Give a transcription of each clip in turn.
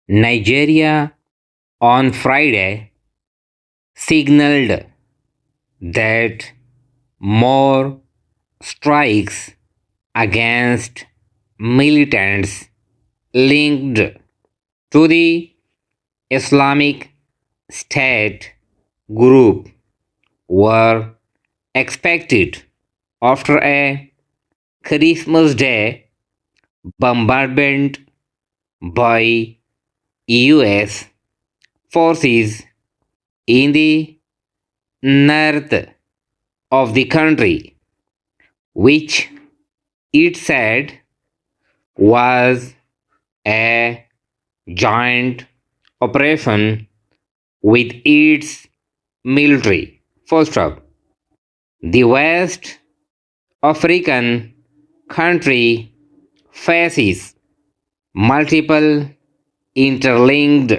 Nigeria on Friday signaled that more strikes against militants linked to the Islamic State group were expected after a Christmas Day bombardment by US forces in the north of the country, which it said was a joint operation with its military. First up, the West African country faces multiple interlinked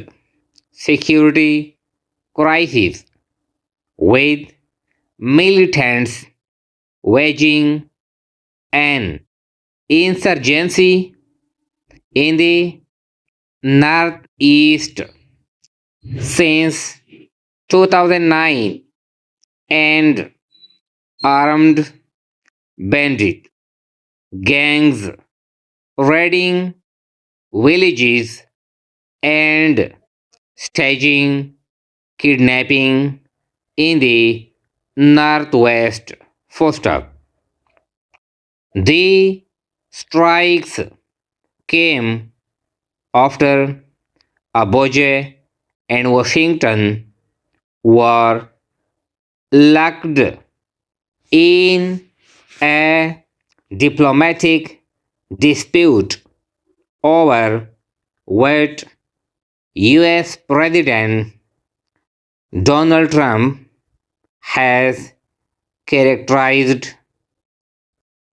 security crises with militants waging an insurgency in the northeast since 2009 and armed bandit gangs raiding villages and staging kidnapping in the northwest. First up, the strikes came after Abuja and Washington were locked in a diplomatic dispute over what US President Donald Trump has characterized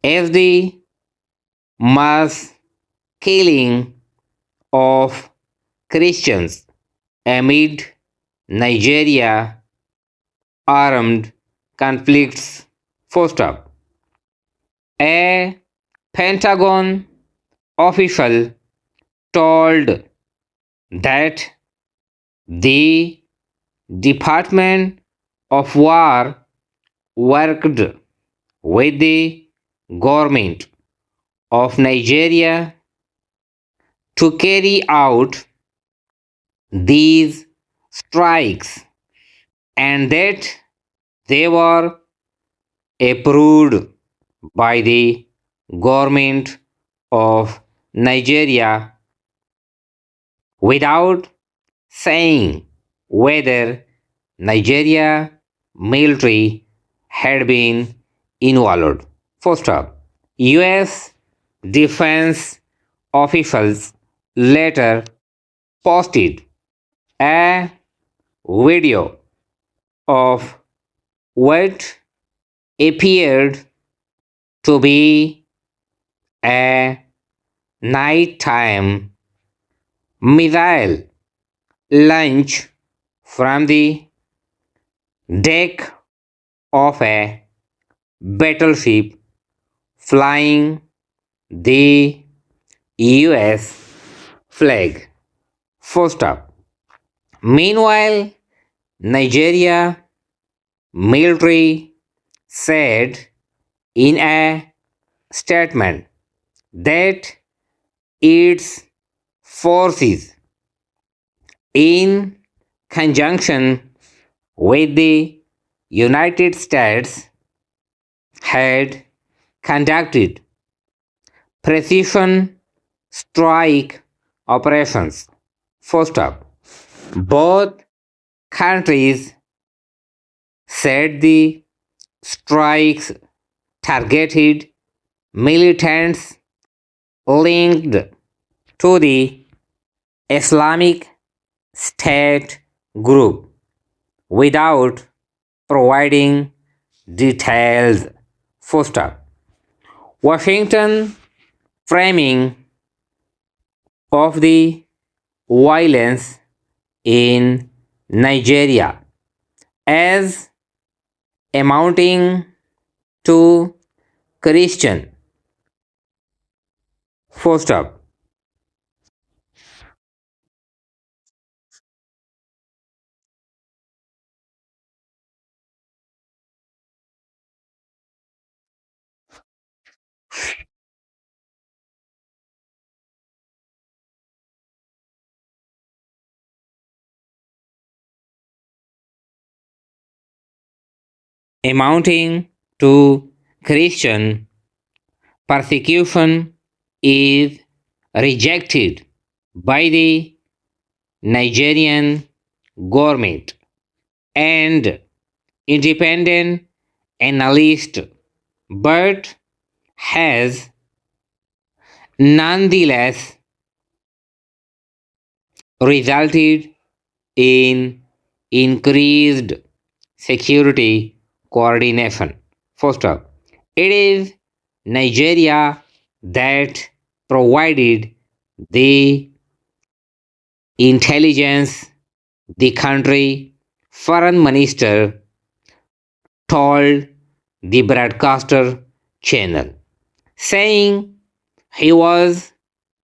as the mass killing of Christians amid Nigeria armed conflicts. First up, a Pentagon official told that the Department of War worked with the government of Nigeria to carry out these strikes and that they were approved by the government of Nigeria without saying whether Nigeria military had been involved. First up, US defense officials later posted a video of what appeared to be a nighttime missile launch from the deck of a battleship flying the US flag. First up. Meanwhile, Nigeria military said in a statement that its forces, in conjunction with the United States, had conducted precision strike operations. First up, both countries said the strikes targeted militants linked to the Islamic State group without providing details. First up, Washington framing of the violence in Nigeria as amounting to Christian. First up, amounting to Christian persecution is rejected by the Nigerian government and independent analyst, but has nonetheless resulted in increased security coordination. First up, it is Nigeria that provided the intelligence. The country foreign minister told the broadcaster channel, saying he was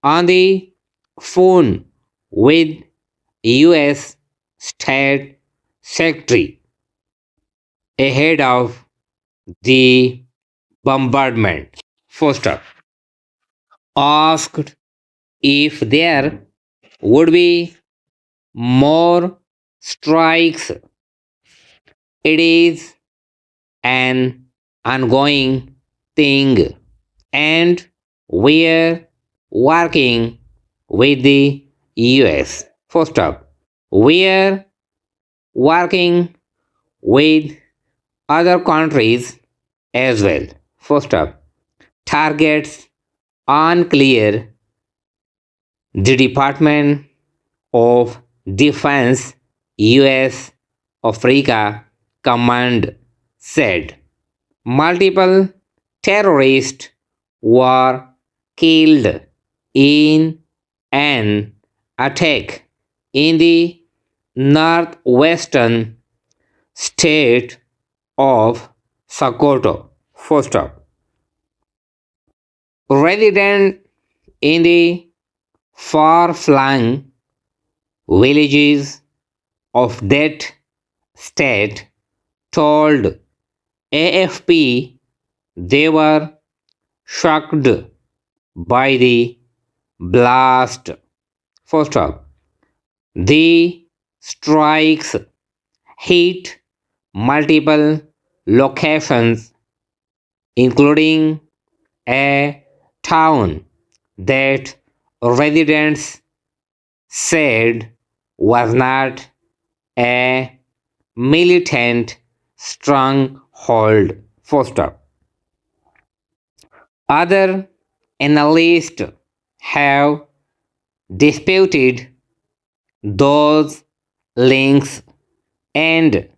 on the phone with US State Secretary ahead of the bombardment. Foster asked if there would be more strikes. It is an ongoing thing, and we're working with the US. First up, we're working with other countries as well. First up, targets unclear. The Department of Defense US Africa Command said multiple terrorists were killed in an attack in the northwestern state of Sokoto. First up, resident in the far-flung villages of that state told AFP they were shocked by the blast. First up, the strikes hit multiple locations, including a town that residents said was not a militant stronghold. First up, other analysts have disputed those links and